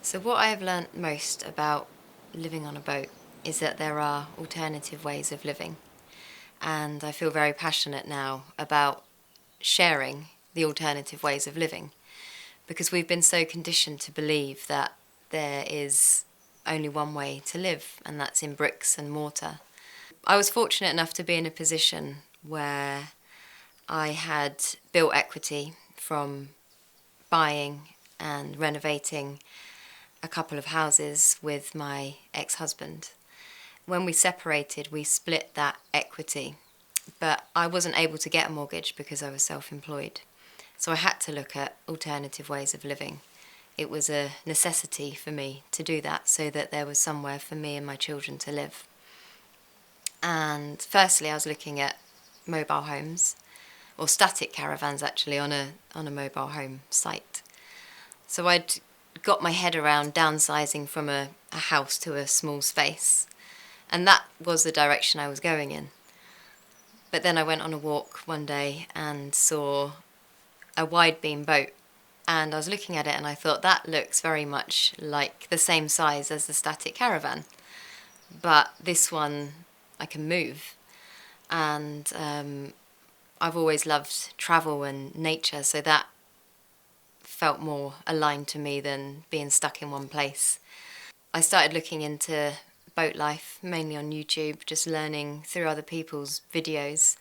So what I have learnt most about living on a boat is that there are alternative ways of living. And I feel very passionate now about sharing the alternative ways of living because we've been so conditioned to believe that there is only one way to live, and that's in bricks and mortar. I was fortunate enough to be in a position where I had built equity from buying and renovating a couple of houses with my ex-husband. When we separated, we split that equity, but I wasn't able to get a mortgage because I was self-employed. So I had to look at alternative ways of living. It was a necessity for me to do that so that there was somewhere for me and my children to live. And firstly, I was looking at mobile homes, or static caravans actually, on a mobile home site. So I'd got my head around downsizing from a house to a small space, and that was the direction I was going in. But then I went on a walk one day and saw a wide beam boat, and I was looking at it and I thought that looks very much like the same size as the static caravan, but this one I can move. And I've always loved travel and nature, so that felt more aligned to me than being stuck in one place. I started looking into boat life, mainly on YouTube, just learning through other people's videos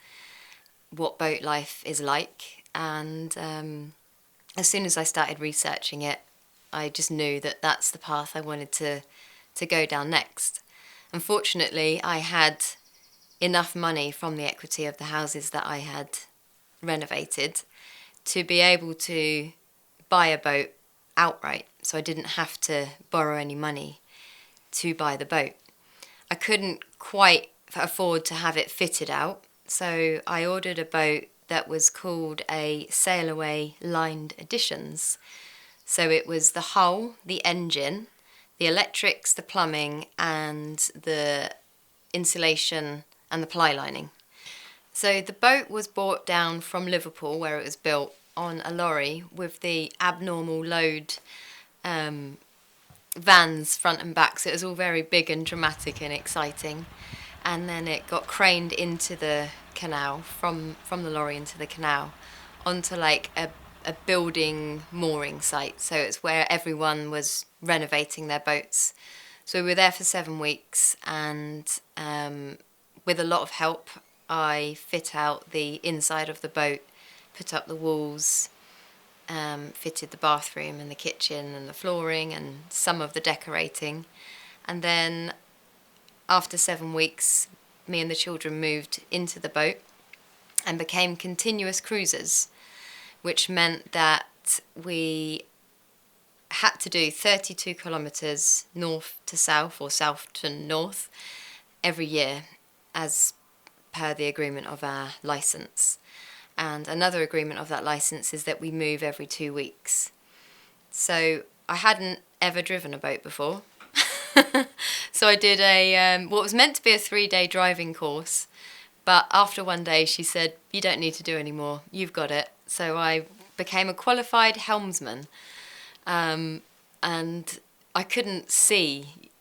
what boat life is like. And as soon as I started researching it, I just knew that that's the path I wanted to go down next. Unfortunately, I had enough money from the equity of the houses that I had renovated to be able to buy a boat outright, so I didn't have to borrow any money to buy the boat. I couldn't quite afford to have it fitted out, so I ordered a boat that was called a Sail Away Lined Editions. So it was the hull, the engine, the electrics, the plumbing, and the insulation and the ply lining. So the boat was brought down from Liverpool, where it was built, on a lorry with the abnormal load vans front and back, so it was all very big and dramatic and exciting. And then it got craned into the canal, from the lorry into the canal, onto like a building mooring site. So it's where everyone was renovating their boats. So we were there for 7 weeks, and with a lot of help, I fit out the inside of the boat, put up the walls, fitted the bathroom and the kitchen and the flooring and some of the decorating. And then after 7 weeks, me and the children moved into the boat and became continuous cruisers, which meant that we had to do 32 kilometres north to south, or south to north, every year, as per the agreement of our licence. And another agreement of that licence is that we move every 2 weeks. So I hadn't ever driven a boat before. So I did what was meant to be a 3-day driving course, but after one day she said, "You don't need to do any more, you've got it." So I became a qualified helmsman, and I couldn't see.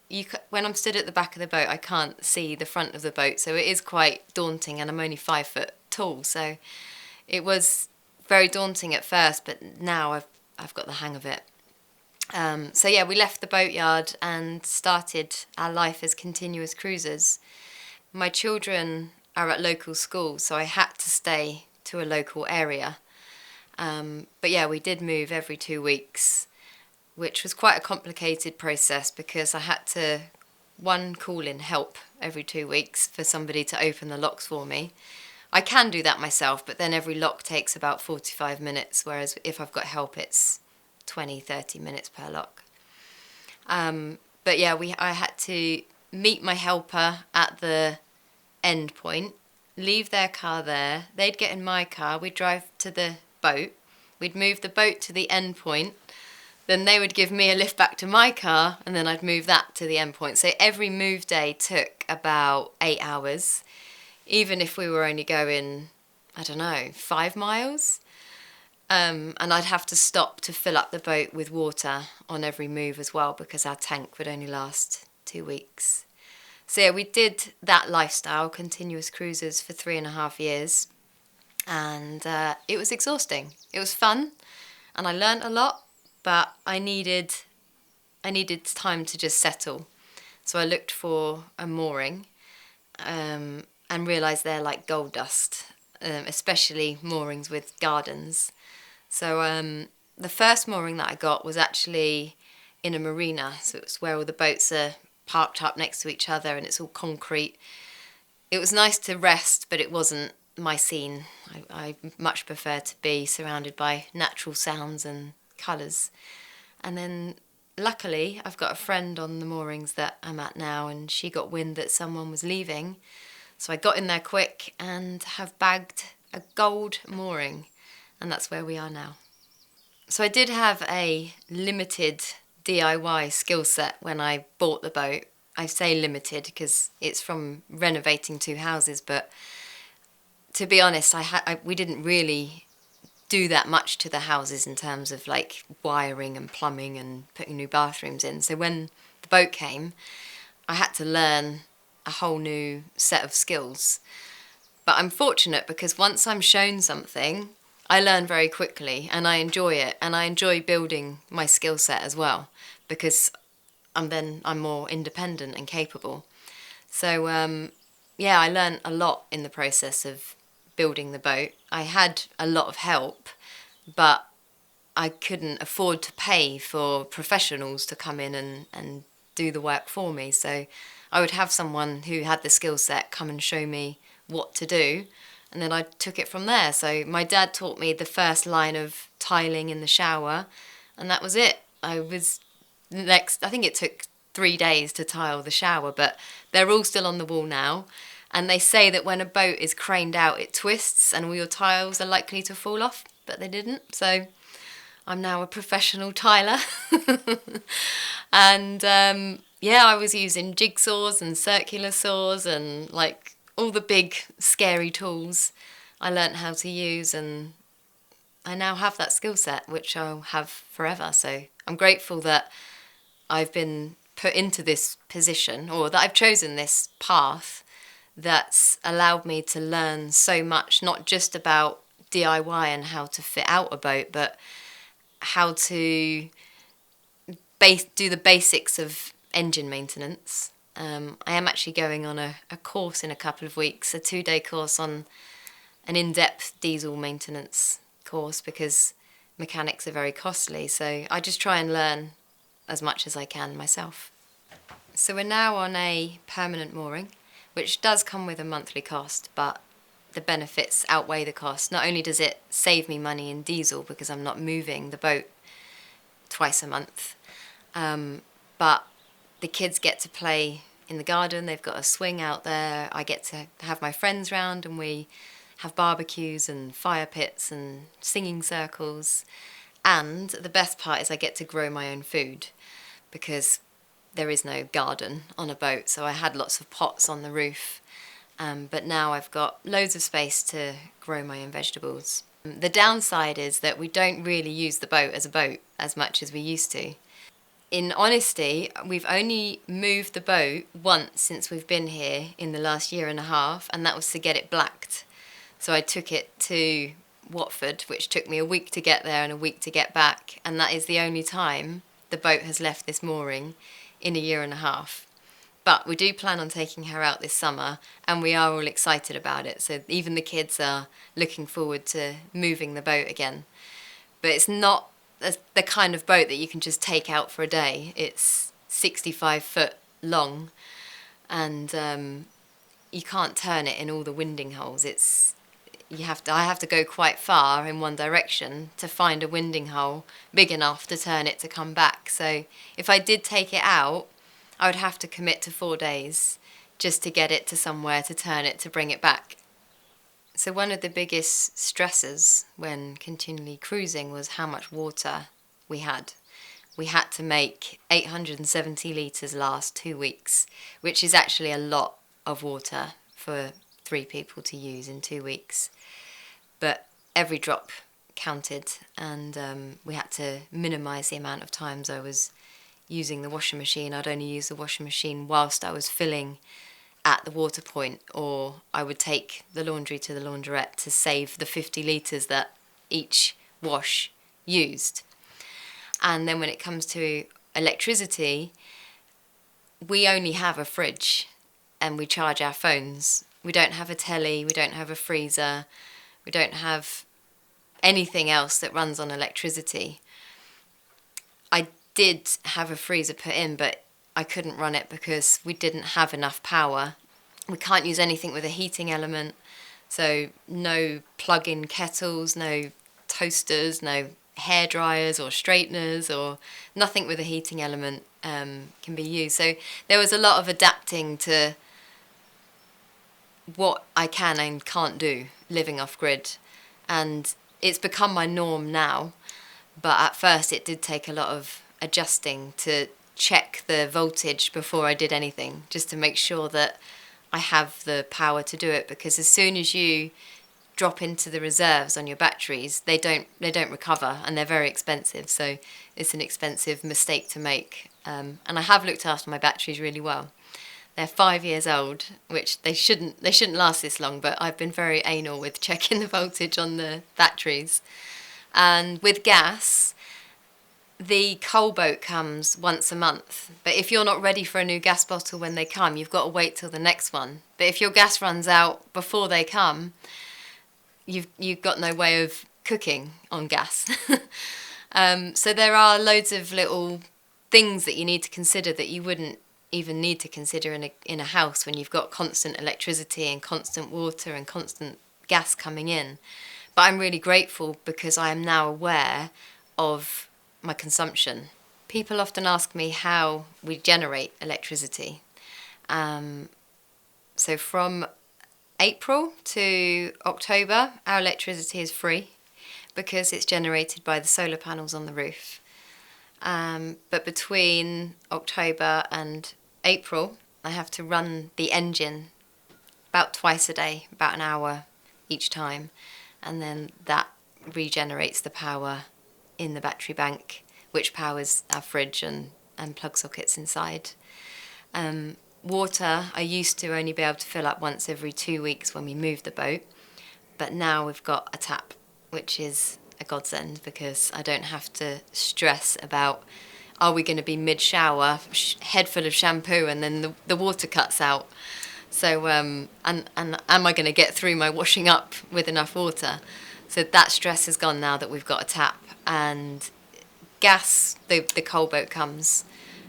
When I'm stood at the back of the boat, I can't see the front of the boat, so it is quite daunting, and I'm only 5 foot tall, so it was very daunting at first, but now I've got the hang of it. So yeah, we left the boatyard and started our life as continuous cruisers. My children are at local schools, so I had to stay to a local area. But yeah, we did move every 2 weeks, which was quite a complicated process because I had to, one, call in help every 2 weeks for somebody to open the locks for me. I can do that myself, but then every lock takes about 45 minutes, whereas if I've got help, it's 20, 30 minutes per lock. But yeah, I had to meet my helper at the end point, leave their car there, they'd get in my car, we'd drive to the boat, we'd move the boat to the end point, then they would give me a lift back to my car, and then I'd move that to the end point. So every move day took about 8 hours, even if we were only going, I don't know, 5 miles. And I'd have to stop to fill up the boat with water on every move as well, because our tank would only last 2 weeks. So yeah, we did that lifestyle, continuous cruises, for 3.5 years, and it was exhausting. It was fun, and I learnt a lot, but I needed time to just settle. So I looked for a mooring, and realised they're like gold dust, especially moorings with gardens. So the first mooring that I got was actually in a marina, so it's where all the boats are parked up next to each other and it's all concrete. It was nice to rest, but it wasn't my scene. I much prefer to be surrounded by natural sounds and colours. And then luckily I've got a friend on the moorings that I'm at now, and she got wind that someone was leaving. So I got in there quick and have bagged a gold mooring, and that's where we are now. So I did have a limited DIY skill set when I bought the boat. I say limited because it's from renovating 2 houses, but to be honest, we didn't really do that much to the houses in terms of like wiring and plumbing and putting new bathrooms in. So when the boat came, I had to learn a whole new set of skills. But I'm fortunate because once I'm shown something, I learn very quickly and I enjoy it, and I enjoy building my skill set as well, because I'm more independent and capable. So yeah, I learned a lot in the process of building the boat. I had a lot of help, but I couldn't afford to pay for professionals to come in and do the work for me. So I would have someone who had the skill set come and show me what to do, and then I took it from there. So my dad taught me the first line of tiling in the shower, and that was it. I think it took 3 days to tile the shower, but they're all still on the wall now. And they say that when a boat is craned out, it twists and all your tiles are likely to fall off, but they didn't. So I'm now a professional tiler. And yeah, I was using jigsaws and circular saws and like all the big scary tools I learnt how to use, and I now have that skill set, which I'll have forever. So I'm grateful that I've been put into this position, or that I've chosen this path that's allowed me to learn so much, not just about DIY and how to fit out a boat, but how to do the basics of engine maintenance. I am actually going on a course in a couple of weeks, a 2-day course on an in-depth diesel maintenance course, because mechanics are very costly. So I just try and learn as much as I can myself. So we're now on a permanent mooring, which does come with a monthly cost, but the benefits outweigh the cost. Not only does it save me money in diesel because I'm not moving the boat twice a month, but the kids get to play in the garden. They've got a swing out there. I get to have my friends round, and we have barbecues and fire pits and singing circles. And the best part is I get to grow my own food, because there is no garden on a boat. So I had lots of pots on the roof, but now I've got loads of space to grow my own vegetables. The downside is that we don't really use the boat as much as we used to. In honesty, we've only moved the boat once since we've been here in the last 1.5 years, and that was to get it blacked. So I took it to Watford, which took me a week to get there and a week to get back, and that is the only time the boat has left this mooring in 1.5 years. But we do plan on taking her out this summer, and we are all excited about it. So even the kids are looking forward to moving the boat again. But it's not the kind of boat that you can just take out for a day. It's 65 foot long, and you can't turn it in all the winding holes. I have to go quite far in one direction to find a winding hole big enough to turn it to come back. So if I did take it out, I would have to commit to 4 days just to get it to somewhere to turn it to bring it back. So one of the biggest stresses when continually cruising was how much water we had. We had to make 870 litres last 2 weeks, which is actually a lot of water for 3 people to use in 2 weeks. But every drop counted, and we had to minimise the amount of times I was using the washing machine. I'd only use the washing machine whilst I was filling at the water point, or I would take the laundry to the laundrette to save the 50 litres that each wash used. And then when it comes to electricity, we only have a fridge and we charge our phones. We don't have a telly, we don't have a freezer, we don't have anything else that runs on electricity. I did have a freezer put in, but I couldn't run it because we didn't have enough power. We can't use anything with a heating element, so no plug-in kettles, no toasters, no hair dryers or straighteners, or nothing with a heating element can be used. So there was a lot of adapting to what I can and can't do living off grid, and it's become my norm now. But at first it did take a lot of adjusting to check the voltage before I did anything, just to make sure that I have the power to do it, because as soon as you drop into the reserves on your batteries, they don't recover, and they're very expensive. So it's an expensive mistake to make. And I have looked after my batteries really well. They're 5 years old, which they shouldn't last this long, but I've been very anal with checking the voltage on the batteries. And with gas, the coal boat comes once a month, but if you're not ready for a new gas bottle when they come, you've got to wait till the next one. But if your gas runs out before they come, you've got no way of cooking on gas. So there are loads of little things that you need to consider that you wouldn't even need to consider in a house when you've got constant electricity and constant water and constant gas coming in. But I'm really grateful because I am now aware of my consumption. People often ask me how we generate electricity. So from April to October, our electricity is free because it's generated by the solar panels on the roof. But between October and April, I have to run the engine about twice a day, about an hour each time, and then that regenerates the power in the battery bank, which powers our fridge and plug sockets inside. Water, I used to only be able to fill up once every 2 weeks when we moved the boat, but now we've got a tap, which is a godsend because I don't have to stress about, are we going to be mid-shower, head full of shampoo, and then the water cuts out. So, and am I going to get through my washing up with enough water? So that stress is gone now that we've got a tap. And gas, the coal boat comes,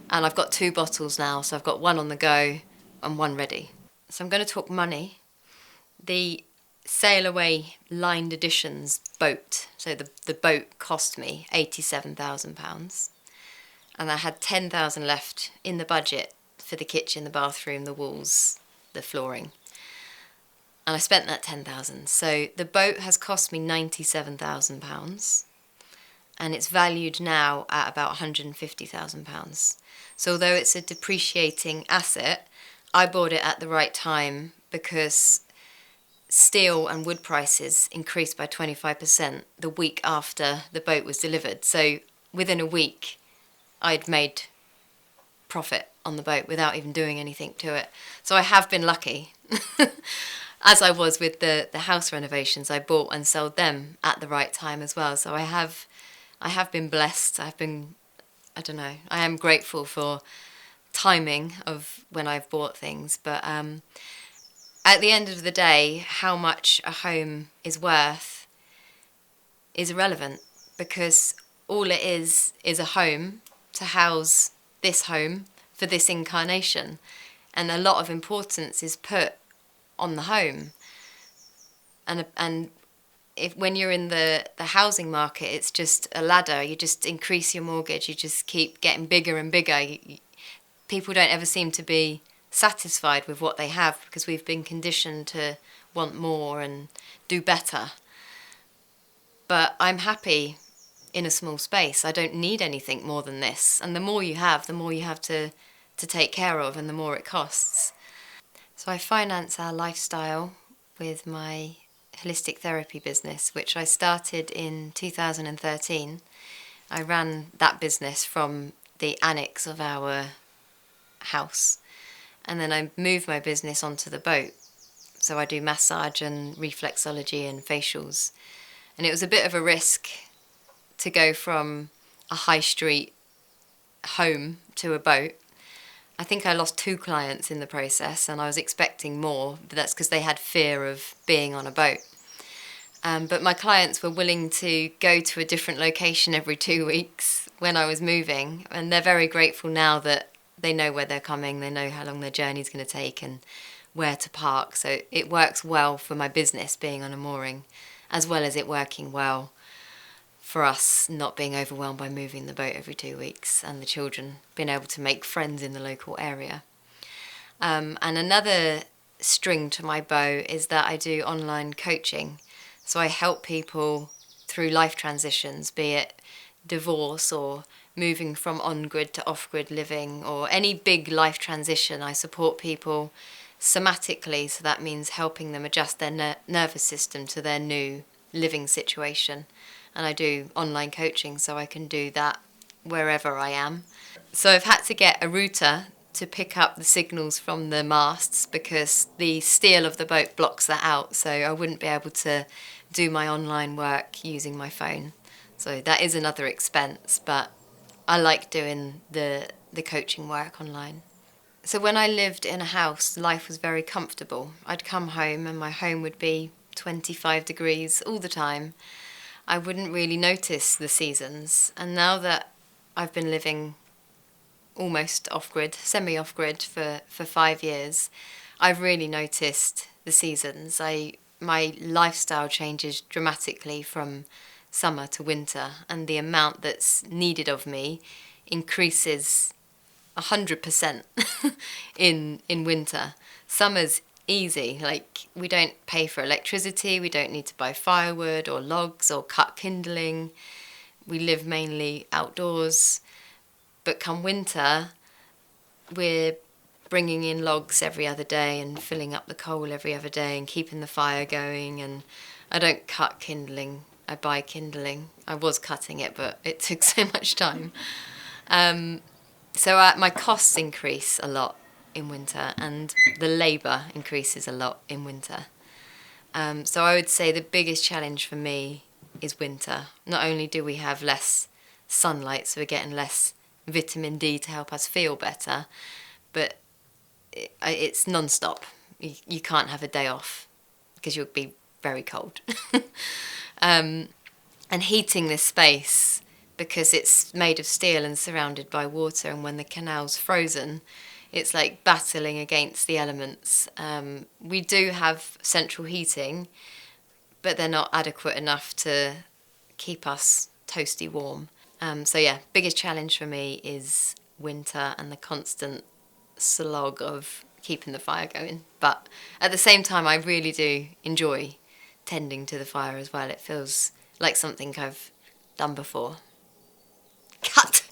and I've got 2 bottles now, so I've got one on the go and one ready. So I'm going to talk money. The Sail Away lined editions boat, so the boat cost me £87,000, and I had 10,000 left in the budget for the kitchen, the bathroom, the walls, the flooring, and I spent that 10,000. So the boat has cost me £97,000, and it's valued now at about £150,000. So although it's a depreciating asset, I bought it at the right time because steel and wood prices increased by 25% the week after the boat was delivered. So within a week, I'd made profit on the boat without even doing anything to it. So I have been lucky. As I was with the house renovations, I bought and sold them at the right time as well. So I have been blessed. I am grateful for timing of when I've bought things. But at the end of the day, how much a home is worth is irrelevant, because all it is a home to house this home for this incarnation. And a lot of importance is put on the home. And if when you're in the housing market, it's just a ladder. You just increase your mortgage. You just keep getting bigger and bigger. People don't ever seem to be satisfied with what they have because we've been conditioned to want more and do better. But I'm happy in a small space. I don't need anything more than this. And the more you have to take care of, and the more it costs. So I finance our lifestyle with my holistic therapy business, which I started in 2013. I ran that business from the annex of our house, and then I moved my business onto the boat. So I do massage and reflexology and facials. And it was a bit of a risk to go from a high street home to a boat. I think I lost 2 clients in the process, and I was expecting more, but that's because they had fear of being on a boat. But my clients were willing to go to a different location every 2 weeks when I was moving, and they're very grateful now that they know where they're coming, they know how long their journey's going to take and where to park. So it works well for my business being on a mooring, as well as it working well for us not being overwhelmed by moving the boat every 2 weeks and the children being able to make friends in the local area. And another string to my bow is that I do online coaching. So I help people through life transitions, be it divorce or moving from on-grid to off-grid living or any big life transition. I support people somatically, so that means helping them adjust their nervous system to their new living situation. And I do online coaching, so I can do that wherever I am. So I've had to get a router to pick up the signals from the masts because the steel of the boat blocks that out, so I wouldn't be able to do my online work using my phone. So that is another expense, but I like doing the coaching work online. So when I lived in a house, life was very comfortable. I'd come home and my home would be 25 degrees all the time. I wouldn't really notice the seasons. And now that I've been living almost off-grid, semi-off-grid for 5 years, I've really noticed the seasons. My lifestyle changes dramatically from summer to winter, and the amount that's needed of me increases 100% in winter. Summer's easy, like we don't pay for electricity, we don't need to buy firewood or logs or cut kindling. We live mainly outdoors. But come winter, we're bringing in logs every other day and filling up the coal every other day and keeping the fire going. And I don't cut kindling, I buy kindling. I was cutting it, but it took so much time. So my costs increase a lot in winter, and the labour increases a lot in winter. So I would say the biggest challenge for me is winter. Not only do we have less sunlight, so we're getting less vitamin D to help us feel better, but it's non-stop. You can't have a day off because you'll be very cold. And heating this space, because it's made of steel and surrounded by water, and when the canal's frozen, it's like battling against the elements. We do have central heating, but they're not adequate enough to keep us toasty warm. So yeah, biggest challenge for me is winter and the constant slog of keeping the fire going. But at the same time, I really do enjoy tending to the fire as well. It feels like something I've done before. Cut!